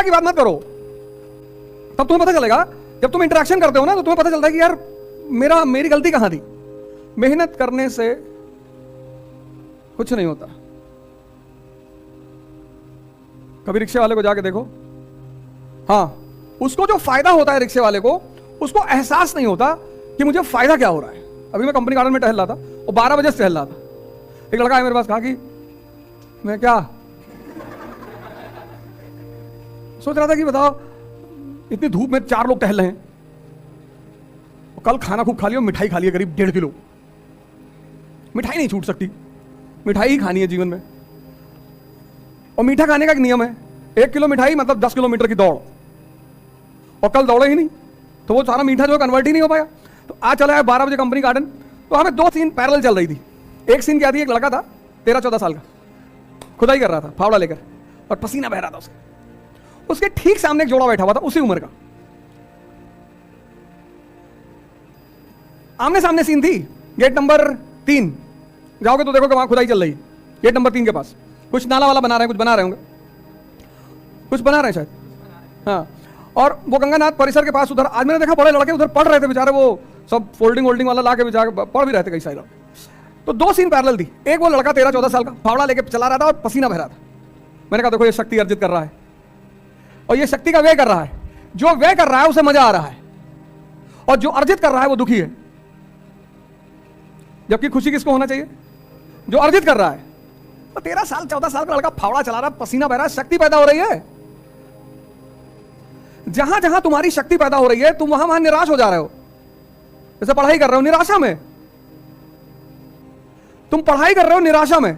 की बात मत करो, तब तुम्हें पता चलेगा। जब तुम इंटरेक्शन करते हो ना तो तुम्हें पता चलता है कि यार मेरी गलती कहां थी। मेहनत करने से कुछ नहीं होता। कभी रिक्शे वाले को जाके देखो, हाँ, उसको जो फायदा होता है रिक्शे वाले को, उसको एहसास नहीं होता कि मुझे फायदा क्या हो रहा है। अभी मैं कंपनी गार्डन में टहल रहा था और 12 बजे से टहल रहा था। एक लड़का है मेरे पास, कहा कि मैं क्या सोच रहा था कि बताओ इतनी धूप में 4 लोग टहल रहे हैं, कल खाना खूब खा लिया, मिठाई खा लिया करीब 1.5 किलो। मिठाई नहीं छूट सकती, मिठाई ही खानी है जीवन में। और मीठा खाने का एक नियम है, 1 किलो मिठाई मतलब 10 किलोमीटर की दौड़। और कल दौड़े ही नहीं तो वो सारा मीठा जो है कन्वर्ट ही नहीं हो पाया। तो आज चला है 12 बजे कंपनी गार्डन, तो हमें 2 सीन पैरेलल चल रही थी। एक सीन क्या थी, एक लड़का था 13-14 साल का, खुदाई कर रहा था फावड़ा लेकर और पसीना बह रहा था उसके ठीक सामने एक जोड़ा बैठा हुआ था उसी उम्र का। आमने सामने सीन थी। गेट नंबर 3 जाओगे तो देखोगे वहां खुदाई चल रही है। गेट नंबर 3 के पास कुछ नाला वाला बना रहे हैं, कुछ बना रहे होंगे, कुछ बना रहे हैं शायद, हाँ। और वो गंगानाथ परिसर के पास उधर आज मैंने देखा बड़े लड़के उधर पढ़ रहे थे बेचारे, वो सब फोल्डिंग वोल्डिंग वाला ला के पढ़ भी रहे थे कई सारे लोग। तो 2 सीन पैरेलल थी। एक वो लड़का 13-14 साल का फावड़ा लेके चला रहा था और पसीना बह रहा था। मैंने कहा देखो ये शक्ति अर्जित कर रहा है और ये शक्ति का व्यय कर रहा है। जो व्यय कर रहा है उसे मजा आ रहा है और जो अर्जित कर रहा है वो दुखी है। जबकि खुशी किसको होना चाहिए? जो अर्जित कर रहा है। तो 13-14 साल का लड़का फावड़ा चला रहा, पसीना बह रहा है, शक्ति पैदा हो रही है। जहां जहां तुम्हारी शक्ति पैदा हो रही है तुम वहां वहां निराश हो जा रहे हो। जैसे पढ़ाई कर रहे हो निराशा में, तुम पढ़ाई कर रहे हो निराशा में,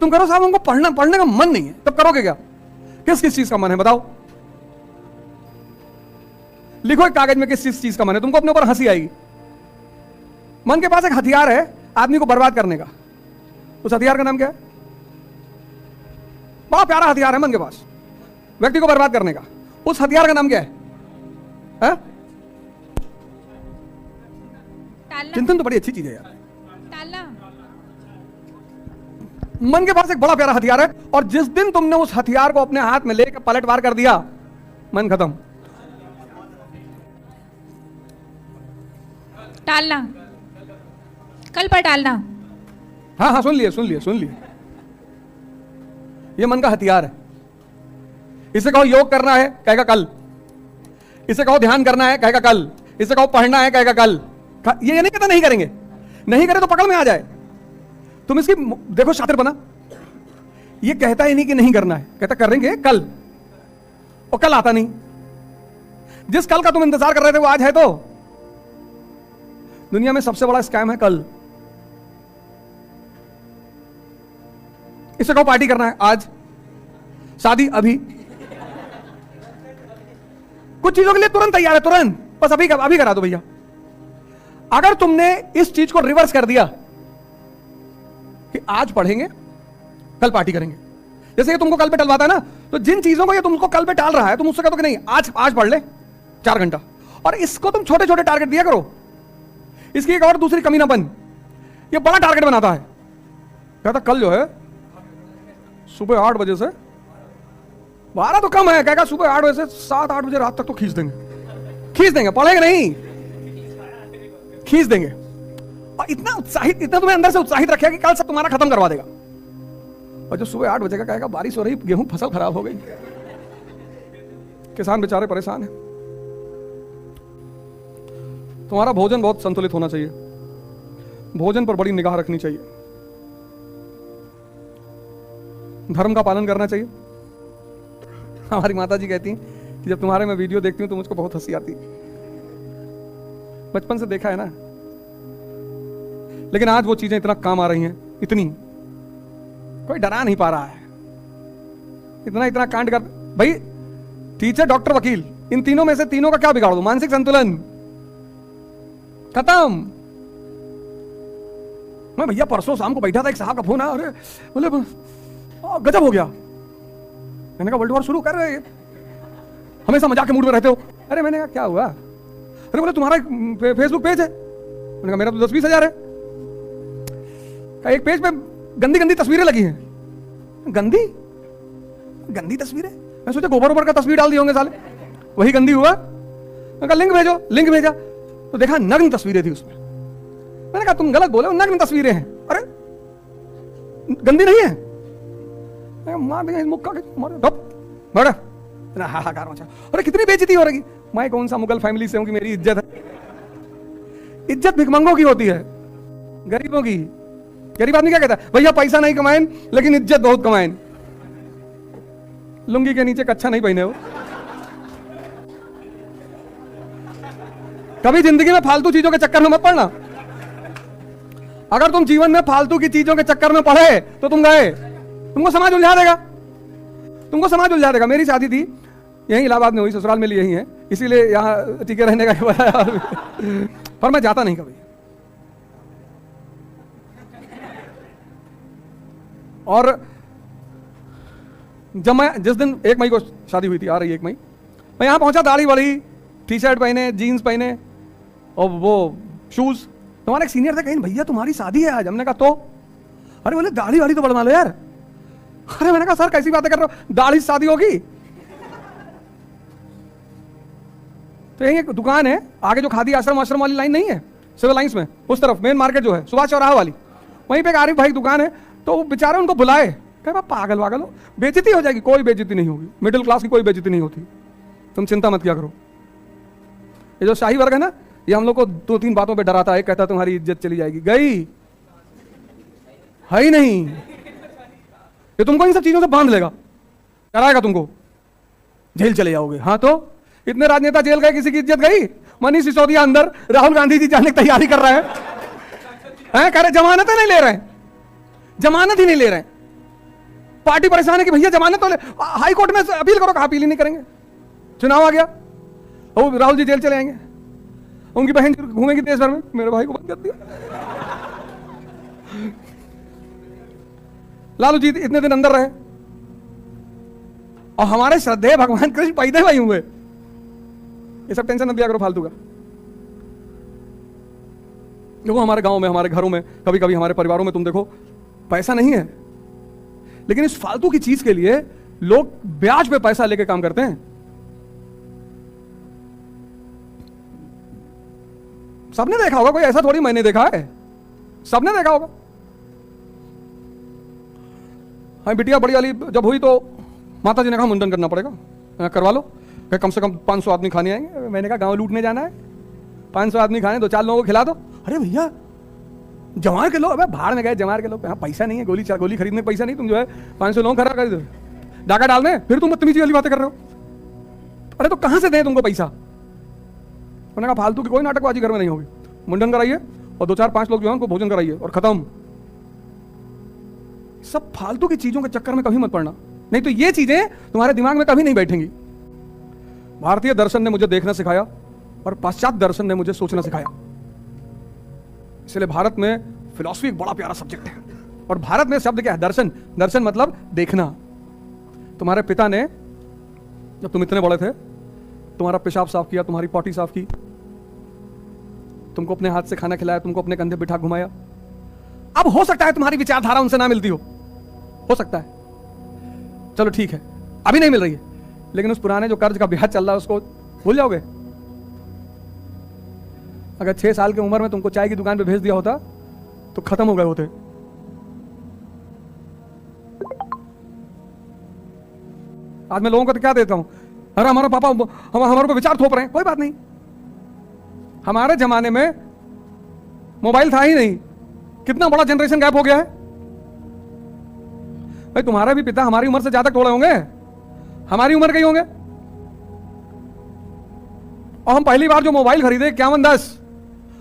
तुम करो साहब हमको पढ़ने का मन नहीं है, तब करोगे क्या? किस किस चीज का मन है बताओ? लिखो एक कागज में किस चीज का मन है, तुमको अपने ऊपर हंसी आएगी। मन के पास एक हथियार है आदमी को बर्बाद करने का। उस हथियार का नाम क्या है? बड़ा प्यारा हथियार है मन के पास व्यक्ति को बर्बाद करने का। उस हथियार का नाम क्या है? चिंतन तो बड़ी अच्छी चीज है यार। मन के पास एक बड़ा प्यारा हथियार है और जिस दिन तुमने उस हथियार को अपने हाथ में लेकर पलटवार कर दिया, मन खत्म। टालना, कल पर टालना। हाँ हाँ, सुन लिए। ये मन का हथियार है। इसे कहो योग करना है, कहेगा कल। इसे कहो ध्यान करना है, कहेगा कल। इसे कहो पढ़ना है, कहेगा कल। ये नहीं कहता नहीं करेंगे, नहीं करे तो पकड़ में आ जाए। तुम इसकी देखो शातिर बना, ये कहता ही नहीं कि नहीं करना है, कहता करेंगे कल, और कल आता नहीं। जिस कल का तुम इंतजार कर रहे थे वो आज है। तो दुनिया में सबसे बड़ा स्कैम है कल। इसे कहो पार्टी करना है, आज। शादी अभी। कुछ चीजों के लिए तुरंत तैयार है, तुरंत, बस अभी करा दो भैया। अगर तुमने इस चीज को रिवर्स कर दिया कि आज पढ़ेंगे कल पार्टी करेंगे, जैसे कि तुमको कल पे टलवाता है ना, तो जिन चीजों को ये तुमको कल पे टाल रहा है तुम उससे कहते हो कि नहीं आज पढ़ ले 4 घंटा, और इसको तुम छोटे छोटे टारगेट दिया करो। इसकी एक और दूसरी कमी ना बन, ये बड़ा टारगेट बनाता है। कहता कल जो है सुबह 8 बजे से 12 तो कम है, कहेगा सुबह 8 बजे से 7-8 बजे रात तक तो खींच देंगे, पढ़ेंगे नहीं, खींच देंगे। और इतना तुम्हें अंदर से उत्साहित रखेगा कि कल सब तुम्हारा खत्म करवा देगा। और जो सुबह 8 बजे का कहेगा बारिश हो रही, गेहूं फसल खराब हो गई, किसान बेचारे परेशान है। तुम्हारा भोजन बहुत संतुलित होना चाहिए, भोजन पर बड़ी निगाह रखनी चाहिए, धर्म का पालन करना चाहिए। हमारी माता जी कहती कि जब तुम्हारे मैं वीडियो देखती हूं तो मुझको बहुत हंसी आती। बचपन से देखा है ना, लेकिन आज वो चीजें इतना काम आ रही हैं, इतनी कोई डरा नहीं पा रहा है। इतना कांड कर भाई, टीचर डॉक्टर वकील, इन तीनों में से तीनों का क्या बिगाड़ दो? मानसिक संतुलन खत्म। मैं भैया परसों शाम को बैठा था, एक साहब का फोन आया, अरे बोले गजब हो गया। मैंने कहा वर्ल्ड वॉर शुरू कर रहे हैं, हमेशा मजाक के मूड में रहते हो। अरे मैंने कहा क्या हुआ? अरे बोले तुम्हारा फेसबुक पेज है। मैंने कहा मेरा तो 10-20 हजार है। एक पेज पे गंदी गंदी तस्वीरें लगी हैं। गंदी तस्वीरें? मैं सोचा गोबर ऊपर का तस्वीर डाल दिए होंगे साले, वही गंदी हुआ। मैं कहा लिंक भेजो, लिंक भेजा तो देखा नग्न तस्वीरें थी उसमें। मैंने कहा तुम गलत बोले, नग्न तस्वीरें हैं। अरे गंदी नहीं है। मार देंगे मुक्का के, मार बड़ा हाहाकार मचा। अरे कितनी बेइज्जती हो रही। मैं कौन सा मुगल फैमिली से हूं कि मेरी इज्जत है? इज्जत भिखमंगों की होती है, गरीबों की। गरीब आदमी क्या कहता है, भैया पैसा नहीं कमाएं लेकिन इज्जत बहुत कमाएं। लुंगी के नीचे कच्छा नहीं पहने हो। कभी जिंदगी में फालतू चीजों के चक्कर में मत पड़ना। अगर तुम जीवन में फालतू की चीजों के चक्कर में पड़े तो तुम गए, तुमको समाज उलझा देगा, तुमको समाज उलझा देगा। मेरी शादी थी यहीं इलाहाबाद में हुई, ससुराल में यही है, इसीलिए यहां टिके रहने का बताया। पर मैं जाता नहीं कभी। और जब मैं जिस दिन 1 मई को शादी हुई थी, आ रही 1 मई, मैं यहां पहुंचा, दाढ़ी बड़ी, टी शर्ट पहने, जीन्स पहने और वो शूज। तुम्हारे एक सीनियर थे, कहीं भैया तुम्हारी शादी है आज। हमने कहा तो, अरे बोले दाढ़ी वाड़ी तो बढ़वा लो यार। अरे मैंने कहा सर कैसी बातें कर रहे हो, दाढ़ी से शादी होगी? तो यही एक दुकान है आगे, जो खादी आश्रम वाली लाइन नहीं है सिविल लाइंस में, उस तरफ मेन मार्केट जो है सुभाष चौराहा वाली, वहीं पे एक आरिफ भाई दुकान है। तो वो बेचारे उनको बुलाए, कहे पागल वागल हो, बेइज्जती हो जाएगी। कोई बेइज्जती नहीं होगी, मिडिल क्लास की कोई बेइज्जती नहीं होती, तुम चिंता मत किया करो। ये जो शाही वर्ग है ना, ये हम लोग को 2-3 बातों पे डराता है। कहता तुम्हारी इज्जत चली जाएगी, गई है ही नहीं। ये तुमको इन सब चीजों से बांध लेगा, कराएगा तुमको, जेल चले जाओगे। हाँ तो इतने राजनेता जेल गए, किसी की इज्जत गई? मनीष सिसोदिया अंदर, राहुल गांधी जी जाने की तैयारी कर रहे हैं, कह रहे जमानत नहीं ले रहे हैं, जमानत ही नहीं ले रहे हैं। पार्टी परेशान है कि भैया जमानत तो ले, हाई कोर्ट में अपील करो, कहा अपील ही नहीं करेंगे। चुनाव आ गया, ओ राहुल जी जेल चले आएंगे, उनकी बहन घूमेगी देश भर में, मेरे भाई को बंद कर दिया। लालू जी इतने दिन अंदर रहे, और हमारे श्रद्धेय भगवान कृष्ण पैदे भाई हुए। ये सब टेंशन मत लिया करो फालतू का। देखो हमारे गांव में, हमारे घरों में, कभी कभी हमारे परिवारों में तुम देखो पैसा नहीं है, लेकिन इस फालतू की चीज के लिए लोग ब्याज पे पैसा लेके काम करते हैं। सबने देखा होगा, कोई ऐसा थोड़ी मैंने देखा है, सबने देखा होगा। हाँ बिटिया बड़ी वाली जब हुई तो माता जी ने कहा मुंडन करना पड़ेगा, करवा लो, कम से कम 500 आदमी खाने आएंगे। मैंने कहा गांव लूटने जाना है, 500 आदमी खाने, 2-4 लोगों को खिला दो। अरे भैया जवार के लोग, अबे भाड़ में गए जवार के लोग, यहाँ पैसा नहीं है, गोली खरीदने पैसा नहीं, तुम जो है 500 लोग खड़ा कर दो, डाका डालने, फिर तुम बदतमीजी वाली बातें कर रहे हो। अरे तो कहां से दें तुमको पैसा? उन्होंने कहा फालतू की कोई नाटकबाजी घर में नहीं होगी, मुंडन कराइए और 2-4-5 लोग जो है उनको भोजन कराइए और खत्म। सब फालतू की चीजों के चक्कर में कभी मत पड़ना, नहीं तो ये चीजें तुम्हारे दिमाग में कभी नहीं बैठेंगी। भारतीय दर्शन ने मुझे देखना सिखाया और पाश्चात्य दर्शन ने मुझे सोचना सिखाया। इसलिए भारत में फिलॉसफी एक बड़ा प्यारा सब्जेक्ट है। और भारत में शब्द क्या है? दर्शन। दर्शन मतलब देखना। तुम्हारे पिता ने जब तुम इतने बड़े थे, तुम्हारा पेशाब साफ किया, तुम्हारी पॉटी साफ की, तुमको अपने हाथ से खाना खिलाया, तुमको अपने कंधे बिठा घुमाया। अब हो सकता है तुम्हारी विचारधारा उनसे ना मिलती हो सकता है, चलो ठीक है, अभी नहीं मिल रही है, लेकिन उस पुराने जो कर्ज का ब्याज चल रहा है उसको भूल जाओगे? अगर 6 साल की उम्र में तुमको चाय की दुकान पे भेज दिया होता तो खत्म हो गए होते। आज मैं लोगों को तो क्या देता हूं, अरे हमारा पापा हमारे ऊपर विचार थोप रहे हैं। कोई बात नहीं, हमारे जमाने में मोबाइल था ही नहीं, कितना बड़ा जनरेशन गैप हो गया है भाई। तुम्हारे भी पिता हमारी उम्र से ज्यादा थोड़े होंगे, हमारी उम्र के ही होंगे। और हम पहली बार जो मोबाइल खरीदे 5110,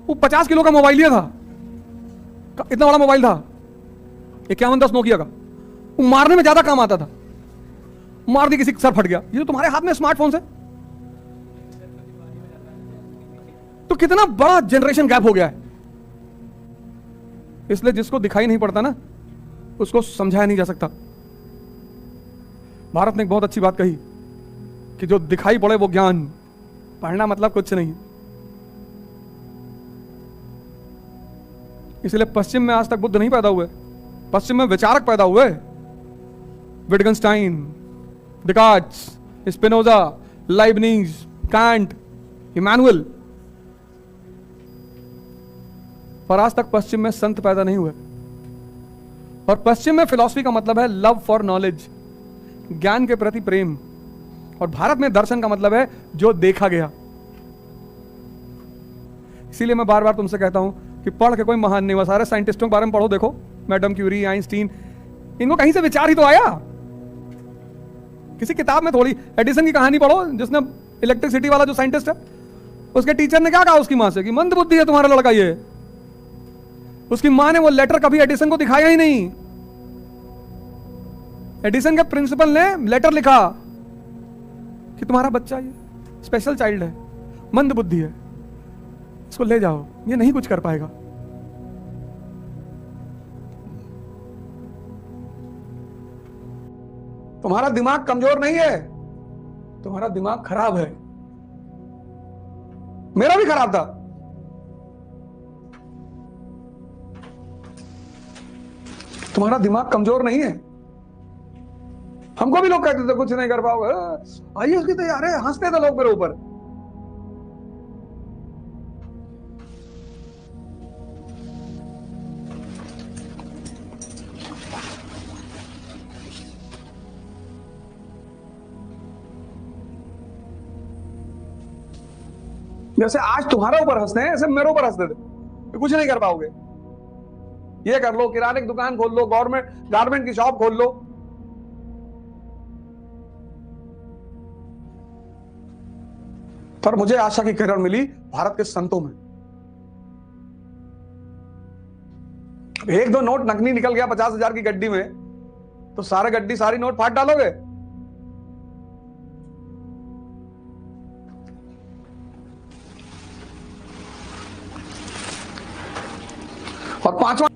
वो 50 किलो का मोबाइल लिया था, इतना बड़ा मोबाइल था 5110 नोकिया का। वो मारने में ज्यादा काम आता था, मार दी किसी सर फट गया। ये तो तुम्हारे हाथ में स्मार्टफोन से, तो कितना बड़ा जनरेशन गैप हो गया है। इसलिए जिसको दिखाई नहीं पड़ता ना, उसको समझाया नहीं जा सकता। भारत ने एक बहुत अच्छी बात कही कि जो दिखाई पड़े वो ज्ञान, पढ़ना मतलब कुछ नहीं। इसलिए पश्चिम में आज तक बुद्ध नहीं पैदा हुए, पश्चिम में विचारक पैदा हुए, विटगेन्स्टाइन, डिकार्ड्स, स्पिनोजा, लाइबनीज, कांट, इमानुअल। पर आज तक पश्चिम में संत पैदा नहीं हुए। और पश्चिम में फिलॉसफी का मतलब है लव फॉर नॉलेज, ज्ञान के प्रति प्रेम। और भारत में दर्शन का मतलब है जो देखा गया। इसीलिए मैं बार बार तुमसे कहता हूं कि पढ़ के कोई महान नहीं हुआ। सारे साइंटिस्टों के बारे में पढ़ो, देखो मैडम क्यूरी, आइंस्टीन, इनको कहीं से विचार ही तो आया। किसी किताब में थोड़ी। एडिसन की कहानी पढ़ो, जिसने इलेक्ट्रिसिटी वाला जो साइंटिस्ट है, उसके टीचर ने क्या कहा उसकी मां से कि मंद बुद्धि है तुम्हारा लड़का ये। उसकी मां ने वो लेटर कभी एडिसन को दिखाया ही नहीं। एडिसन के प्रिंसिपल ने लेटर लिखा कि तुम्हारा बच्चा ये स्पेशल चाइल्ड है, मंद बुद्धि है, इसको ले जाओ, ये नहीं कुछ कर पाएगा। तुम्हारा दिमाग कमजोर नहीं है, तुम्हारा दिमाग खराब है। मेरा भी खराब था। तुम्हारा दिमाग कमजोर नहीं है। हमको भी लोग कहते थे कुछ नहीं कर पाओगे, आइए उसकी तैयार है, हंसते थे लोग मेरे ऊपर। जैसे आज तुम्हारे ऊपर हंसते हैं, ऐसे मेरे ऊपर हंसते थे, कुछ नहीं कर पाओगे। ये कर लो, किराने की दुकान खोल लो, गारमेंट की शॉप खोल लो। पर मुझे आशा की किरण मिली भारत के संतों में। एक दो नोट नकली निकल गया 50,000 की गड्डी में, तो सारी नोट फाड़ डालोगे? और पांचवा